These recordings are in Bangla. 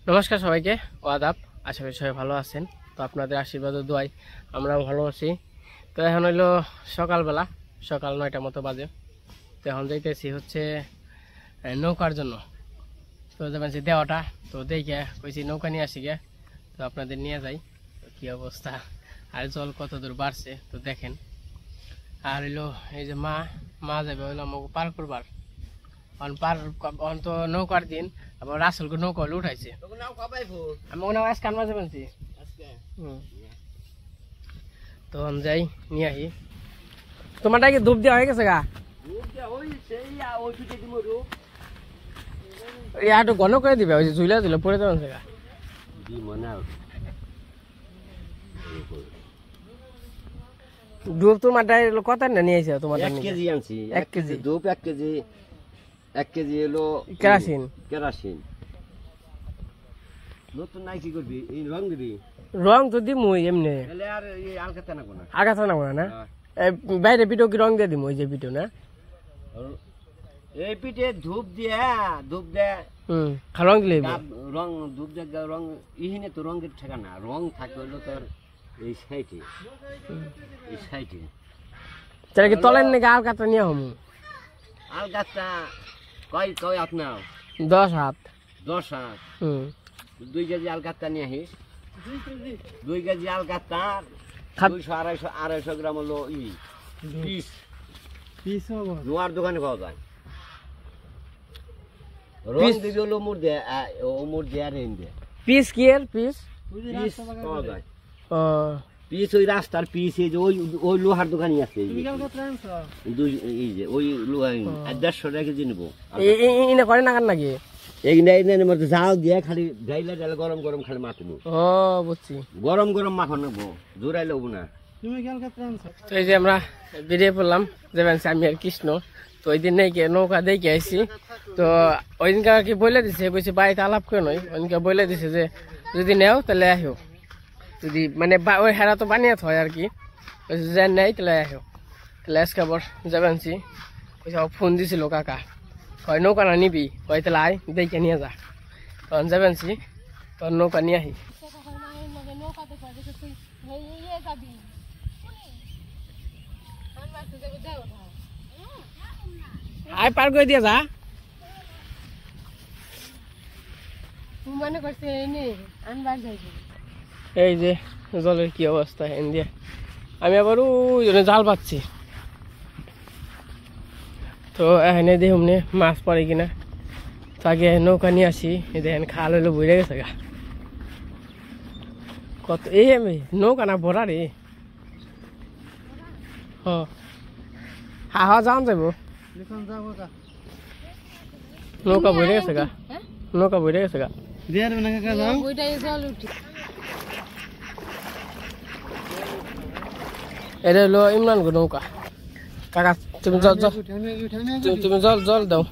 নমস্কার সবাইকে আদাব। আশা করি সবাই ভালো আছেন। তো আপনাদের আশীর্বাদ ও দোয়ায় আমরাও ভালো আছি। তো এখন হইলো সকালবেলা, সকাল 9টার মতো বাজে। তো এখন যাইতেছি হচ্ছে নৌকার জন্য। তো যাবেন দেওয়াটা, তো দেখে কইছি নৌকা নিয়ে আসি গে, তো আপনাদের নিয়ে যাই। তো কী অবস্থা আর জল কত দূর বাড়ছে তো দেখেন। আর হইলো এই যে মা যাবে হইলো আমাকে পার করবার, তো নৌকার দিন আবার রাসেলকে নৌকা উঠাইছে। আমি মনে হয় আজকে মাঝে বলছি তো আমি যাই নিয়ে আসি। তোমারটা কি ধূপ দেওয়া হয়ে গেছে গা? একটু ঘন করে দিবে, ওই যে ঝুলা ঝুলে পড়ে যাবেন গা। ধূপ তোমারটা কত না নিয়েছে? তোমার 1 কেজি আনছি। 1 কেজি ধূপ, 1 কেজি হলো কেরাসিন। নতুন নাই কি করবি? এই রং দিবি? রং তো দিমু এমনি, আর এই আলকাতা না কোনা আগাছা না না বাইরে পিঠো কি রং দিয়ে দিমু? ওই যে পিঠো না, এই পিঠে ধূপ দে রং দিলে রং ধূপ দে রং ইহিনে তো রঙের ঠিকানা। রং থাকে হলো তোর এই সাইডে তাহলে কি তলেন নাকি আলকাতা নিয়ে হমু? আলকাতা কয় আপনার 10 হাত 10 হাত। 2 কেজি আলকাতা নিয়ে আসিস। 2 কেজি আলকাতা 200-250 গ্রাম হলো পিস নোয়ার দোকানে পাওয়া যায়। রং দিবি হলো মুর দে আর এনে পিস কি এর পিস পাওয়া যায়। পিস ওই রাস্তার পিস, এই যে ওই লোহার দোকানই আছে। এই যে ওই লোহা 150 টাকা কেজি নেবো। এনে করে না নাকি এইখানে মধ্যে জাল দিয়ে খালি ডাইলে গরম গরম খালি মাখবো। ও বুঝছি, গরম গরম মাখা নেবো, জোরাই লবো না। তো এই যে আমরা বেরিয়ে পড়লাম, যাবেন আমি আর কৃষ্ণ। তো ওই দিন নাকি নৌকা দেখে আসছি। তো ওই দিনকে আর কি বলে দিছে, কইছে বাড়িতে আলাপ করে নয়, ওইদিনকে বলে দিছে যে যদি নেও তাহলে আসো, যদি মানে ওই হেরা তো বানিয়ে হয় আর কি, যে নেই তাহলে আসো। তাহলে আজকে আবার যাবেন কইছে ফোন দিছিল কাকা, কয় নৌকা না নিবি? কয় তাহলে আয় দেখে নিয়ে যা। তখন যাবেন তখন নৌকা নিয়ে আহি। আয় পার করে দিয়ে যা। এই যে জলের কি অবস্থা দিয়ে, আমি আবার ওই জন্য জাল পাচ্ছি। তো এখানে দেখুন মাছ পড়ে কিনা। তো আগে নৌকা নিয়ে আসি, দেখেন খাল হইলো বইরে গেছে গা কত। এই আমি নৌকা না ভরা রে। হা যান যাব, নৌকা বইরে গেছে গা, নৌকা বইরে গেছে গা। এটা হলো ইমরান গো নৌকা। কাকা তুমি তুমি জল দাও।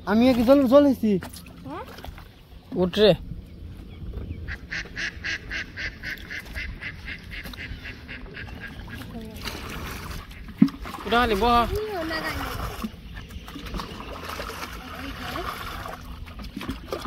আমি কি জল এসছি উঠরে উঠালি বহ।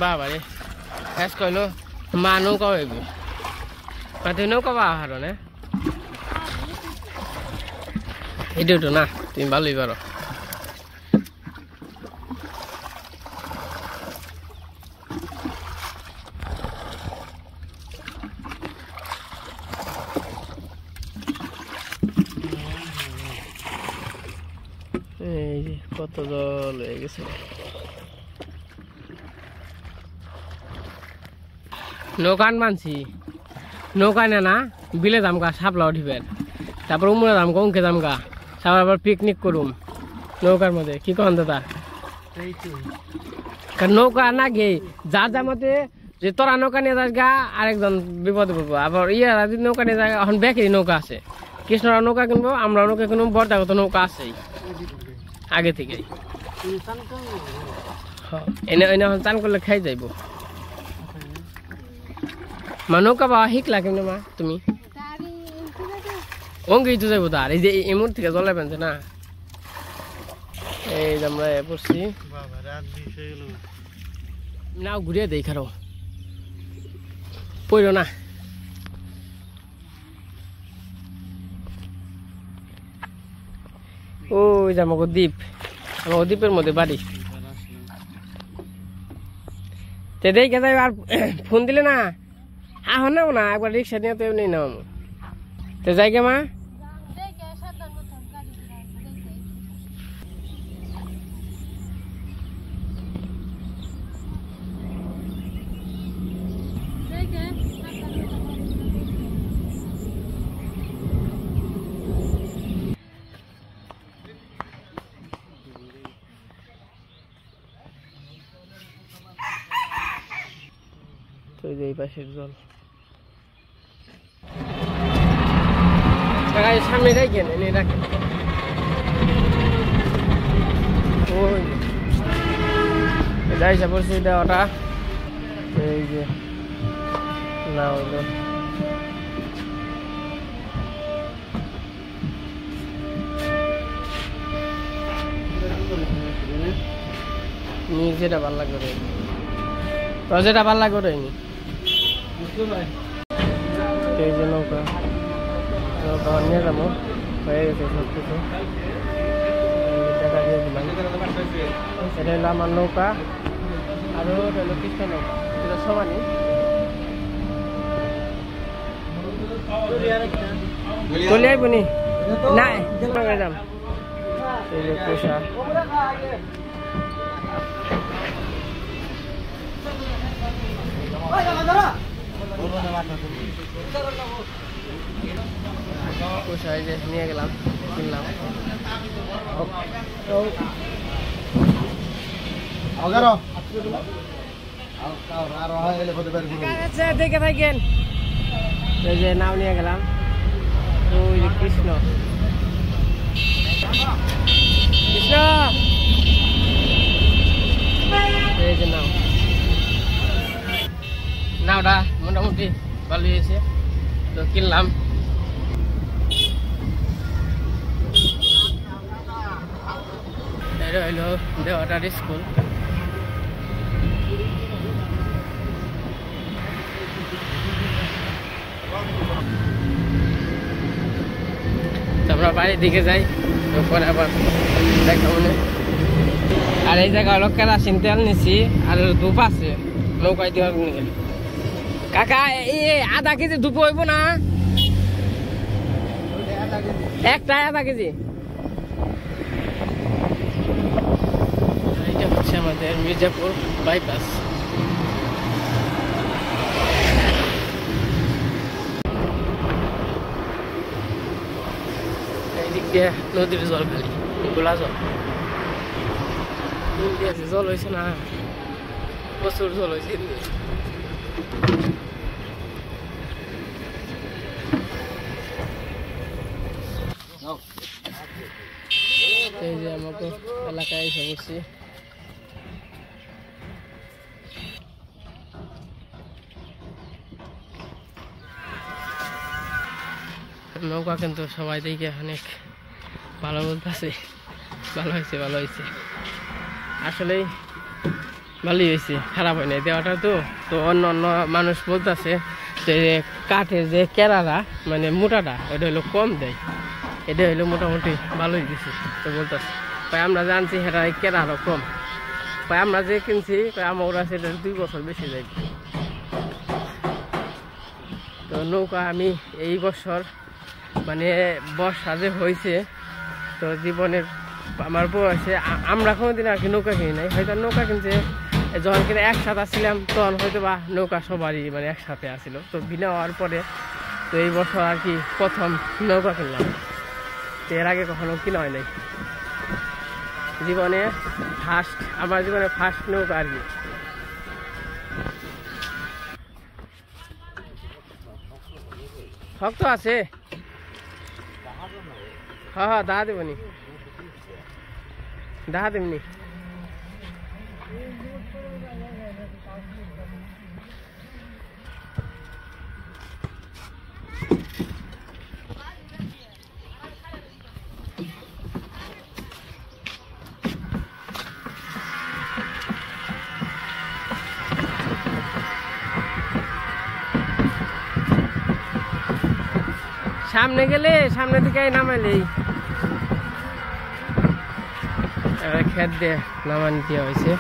বাবা রে ফেস কইলো মা নৌকা হইবে, তুই নৌকা বা হার না এটাও তো না, তুমি ভালোই পারো। এই যে কত জল হয়ে গেছে। নৌকান মানছি, নৌকা না বিলে যাম গা সাপলা উঠিবেন, তারপর উমরে যাম গা উঁকে যাম গা, তারপর আবার পিকনিক করুম নৌকার মধ্যে। কি কন দাদা? নৌকা না গে যার মতে যে তোরা নৌকা নিয়ে যাস গা, আরেকজন বিপদে পড়বো। আবার যদি নৌকা নিয়ে যায়, এখন বেকেরই নৌকা আছে, কৃষ্ণরা নৌকা কিনবো, আমরা নৌকা কিনবো, বর্দাগত নৌকা আছেই আগে থেকেই। এনে এখন চান করলে খাই যাইব। মা নৌকা বাবা শিখলা কেমন মা তুমি? অঙ্গি তো যাইব তার, এই যে এমন থেকে জলে পেনছে না। এই যে আমরা পড়ছি নাও ঘুরিয়ে দেই খারো পড়ো না। ওই যে আমাকে দ্বীপ, আমাকে দ্বীপের মধ্যে বাড়ি। তে দেখে যাই আর ফোন দিলে না আহ নাও না, একবার রিক্সা নিয়ে তো এমনি নাও। তো যাই গে মা। এই পাশের জল সামনে রাখেন, এনে রাখেন। ওই এটা হিসাব করছি দেওয়াটা, এই যে না হইলো যেটা ভাল লাগবে, যেটা ভাল লাগবে। এই যে নৌকা, নৌকা নিয়ে যাবো, হয়ে গেছে সব কিছু। টাকা দিয়ে দিলাম। এটা হলো আমার নৌকা, আর ওটা হলো কৃষ্ণ নৌকা, এটা সমানই। চলে আইব নি না ম্যাডাম, এই যে পোষা পোষায় যে নিয়ে গেলাম, কিনলাম। দেখে থাকেন, এই যে নাও নিয়ে গেলাম। ওই যে কৃষ্ণ, কৃষ্ণ এই যে নাও, নাওটা মোটামুটি ভালোই হয়েছে, তো কিনলাম। এটা হইলো দেওয়াটার স্কুল। আমরা বাড়ির দিকে যাই, পরে আবার দেখা মনে। আর এই জায়গা হলো কেরাসিন তেল নিছি, আর ধূপ আছে নৌকায় দেওয়ার। কাকা এই আধা কেজি ধূপ হইব না? একটা আধা কেজি। এটা হচ্ছে আমাদের মির্জাপুর বাইপাস। এই দিক দিয়ে নদীর জল, খালি গোলা জল। জল হয়েছে না, প্রচুর জল হয়েছে। এই যে আমাকে এলাকায় এসে বসছি। নৌকা কিন্তু সবাই দেখে অনেক ভালো বলতেছে, ভালো হয়েছে, ভালো হয়েছে। আসলেই ভালোই হয়েছে, খারাপ হয় নাই দেওয়াটা। তো অন্য অন্য মানুষ বলতেছে যে কাঠের যে কেরালা মানে মোটাটা, এটা হলো কম দেয়, এটা হলো মোটামুটি ভালোই দিছে। তো বলতেছে ভাই আমরা জানছি সেটা কেনা আরো কম, ভাই আমরা যে কিনছি আমার ওরা সেটা 2 বছর বেশি যাই। তো নৌকা আমি এই বছর মানে বর্ষা যে হয়েছে, তো জীবনের আমার বয়সে আমরা কোনোদিন আর কি নৌকা কিনি নাই। হয়তো নৌকা কিনছে যখন কিনা একসাথে আসছিলাম, তখন হয়তো বা নৌকা সবারই মানে একসাথে আসছিল। তো বিনা হওয়ার পরে তো এই বছর আর কি প্রথম নৌকা কিনলাম। তো এর আগে কখনো কিনা হয় নাই, জীবনে ফার্স্ট, আমার জীবনে ফার্স্ট নৌকা আর কি। শক্ত আছে, হ্যাঁ হ্যাঁ দেখা দেবনি, দেখা দেবনি। সামনে গেলে সামনে থেকে নামাইলেই খেত দিয়ে নামানি দেওয়া হয়েছে।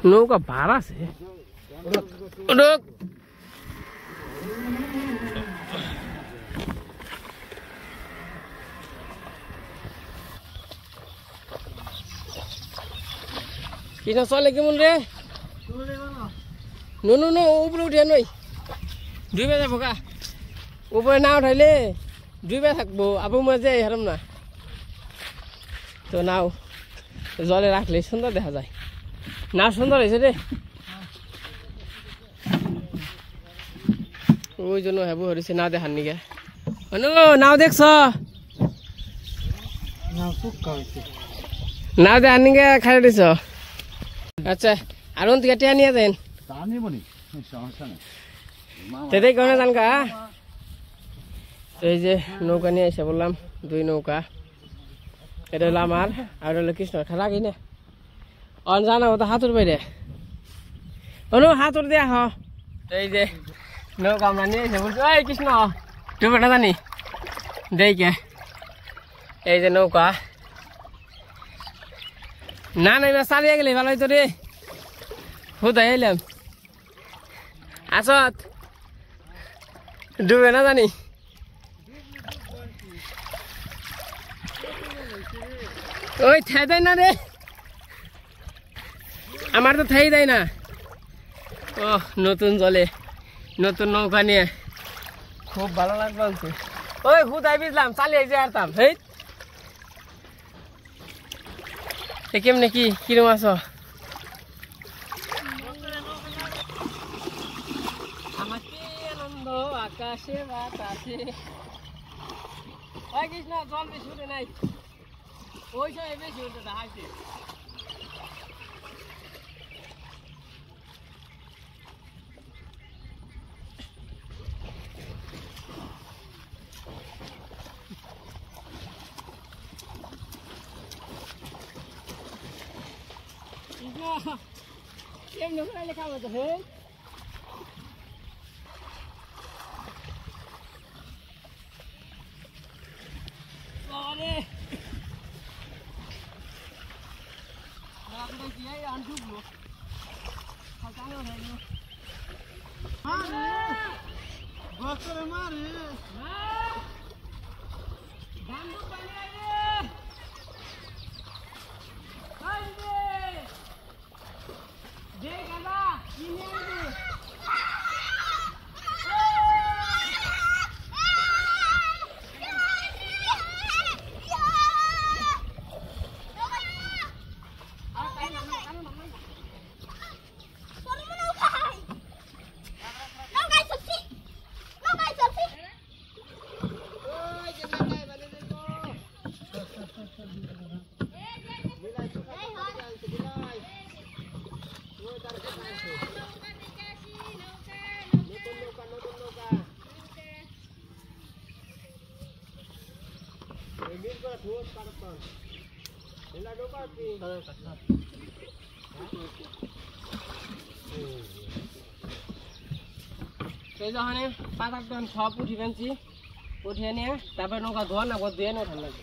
নৌকা ভাড়া আছে কিনা চলে কেমন রে? নো উপরে উঠে নই ডুবে যাবো গা। উপরে না উঠাইলে ডুবে থাকবো, আবু মজা হারাম না। তো নাও জলে রাখলে সুন্দর দেখা যায়। না সুন্দর হয়েছে রে, ওই জন্য হ্যাবু হয়েছে না দেখার নিগে। নাও দেখছ না দেখার নিগে খাই দিছ। আচ্ছা আর থেকে টিয়া নিয়ে দেন তেতেই কেমন জান কা। এই যে নৌকা নিয়ে এসে বললাম, 2 নৌকা। এটা হলো আমার আর হলো কৃষ্ণ। খেলা কি না অন জানা তো হাতুর বাইরে অনু হাতুর দেয়া হ। এই যে নৌকা আমরা নিয়ে এসে বলছি ওই কৃষ্ণ ডুবে না জানি দেখে। এই যে নৌকা না না চালিয়ে গেলে ভালো হইতো রে। হুদাই এলাম আসত ডুবে না জানি। ওই ঠাই দেয় না রে, আমার তো ঠাই দেয় না। ও নতুন জলে নতুন নৌকা নিয়ে খুব ভালো লাগবে। ওই হুদাই বুঝলাম চালিয়ে যে আরতাম। হেই কেমনে কি কিরম আছো? আমার কি আনন্দ আকাশে বাতাসে। ওই কৃষ্ণ জল বেশি উঠে নাই, ওই সময় বেশি উঠে হাসে। কেমনে ফেরাইলে খাবো তো হে। এই যখন 5-8 জন সব উঠি ফেলছি, উঠিয়ে নিয়ে তারপরে নৌকা ধোয়া না ধুয়ে নেওয়া ঠান্ডা লাগে।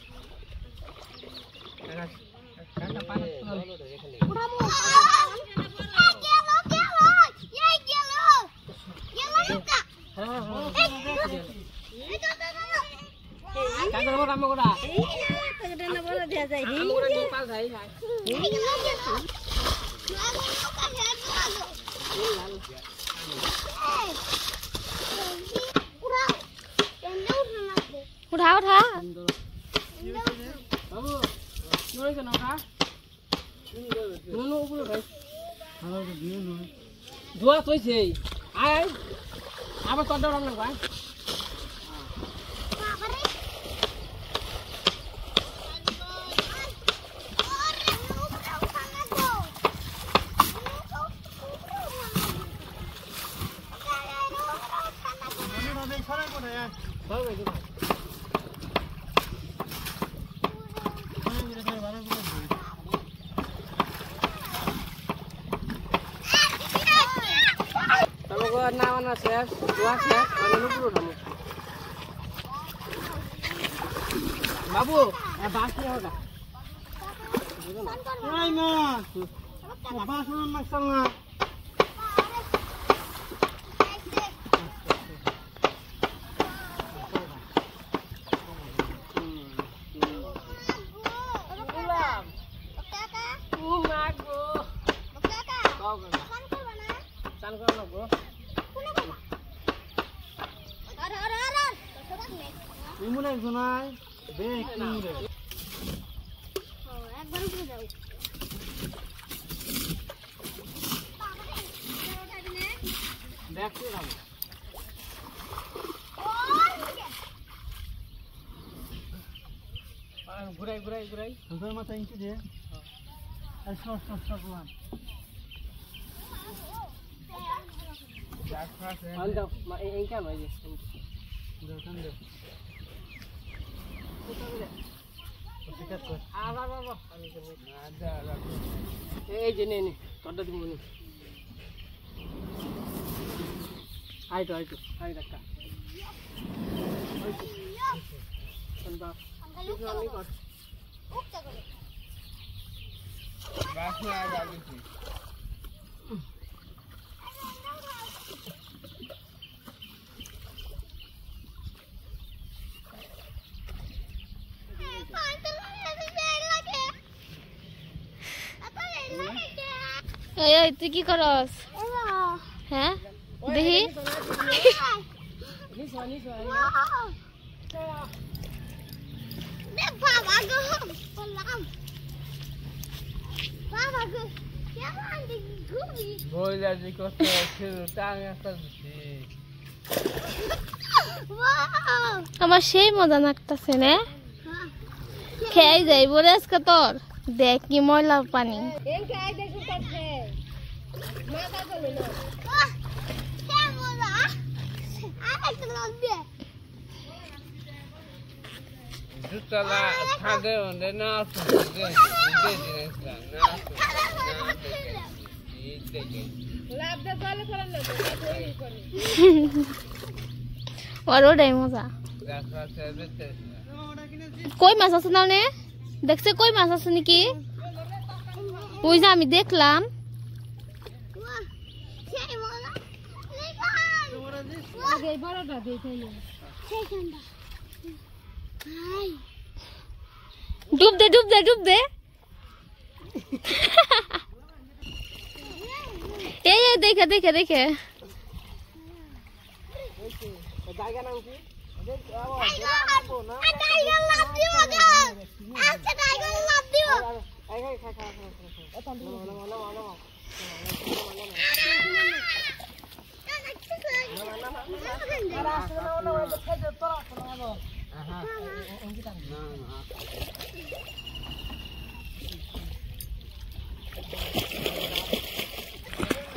उठा उठा ধোয়া চইছে আয় আবার তোর রান্না ভাই। প্রার্থনা শেষ, দোয়া শেষ, আমি উপরে উঠাবো। বাবু বাস নিয়ে হোক নাই না বাস না চল না ইমুনে শোনাই দেখ ইমুনে একবার উপরে যাও দেখতে যাবো। ঘুরাই ঘুরাই ঘুরাই তোর মাথা ইঞ্চি দে আর সব সব সব মান দাও এই কেন এই যে দোকান দে ঠিক আছে এই যে নে নে তোরটা দিব নে আইটো আইটো আই রাখা বাপ আমি কর উপটা করে বাস না যাবে এই তুই কি করস হ্যাঁ দেখি বাবা গো বললাম বাবা গো কেমন ঘুমি বইলা যে কত ছিল টাং একটা দিছি আমার সেই মজা লাগতেছে না খেয়ে যাই বলে আজকে তোর দেখ কি ময়লা পানি জুতলা ছাদে ওনে না ওর ওটাই মজা কই মাছ আছে না দেখছে কই মাছ আছে নাকি ওই যে আমি দেখলাম ডুব দে ডুব দে ডুব দে এই দেখে দেখে দেখে জায়গা নাম কি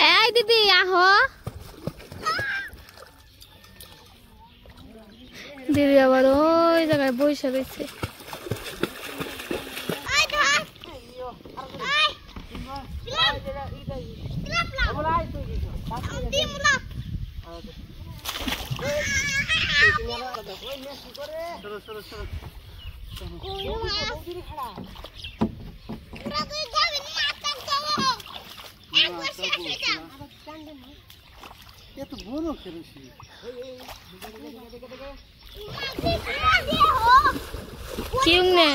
এই দিদি আহো দিদি আবার ওই জায়গায় বসে রয়েছে এত বড় খেলেছি কি নে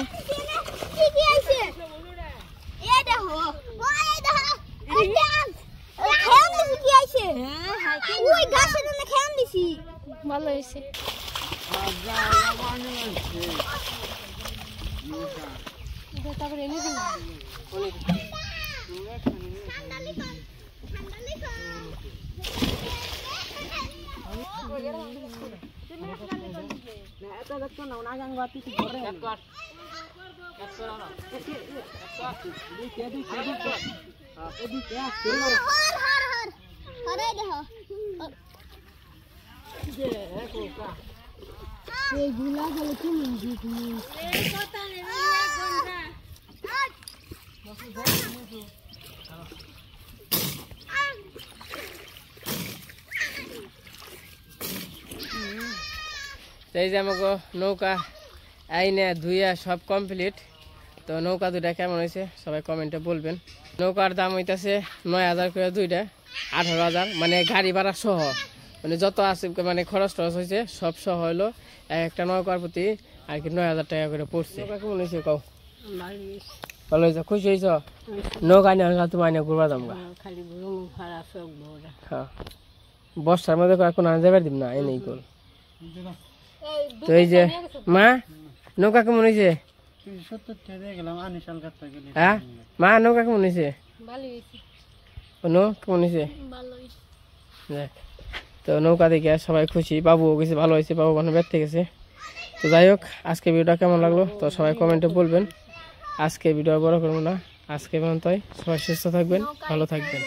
ভালো হয়েছে তারপরে এনে দিন এইগুলা গেলে কি তো এই যে আমাকে নৌকা আইনে ধুইয়া সব কমপ্লিট। তো নৌকা দুইটা কেমন হয়েছে সবাই কমেন্টে বলবেন। নৌকার দাম হইতেছে 9,000 করে দুইটা, 18,000 মানে গাড়ি ভাড়া সহ, মানে যত আছে মানে খরচ টরচ হয়েছে সব সহ হইলো একটা নৌকার প্রতি আর কি 9,000 টাকা করে পড়ছে। নৌকা কেমন হয়েছে কও? ভালো হয়েছে, খুশি হয়েছ? নৌকা নিয়ে তুমি আইনে ঘুরবা দাম গা। হ্যাঁ, বর্ষার মধ্যে এখন আনা যাবার দিব না, এই নেই কল। তো এই যে মা নৌকা কেমন হয়েছে? হ্যাঁ মা নৌকা কেমন হয়েছে? কেমন হয়েছে? দেখ, তো নৌকা দেখে সবাই খুশি, বাবুও গেছে, ভালো হয়েছে, বাবু মানে বেড়তে গেছে। তো যাই হোক, আজকে ভিডিওটা কেমন লাগলো তো সবাই কমেন্টে বলবেন। আজকে ভিডিও বড় করবো না, আজকে পর্যন্তই। সবাই সুস্থ থাকবেন, ভালো থাকবেন।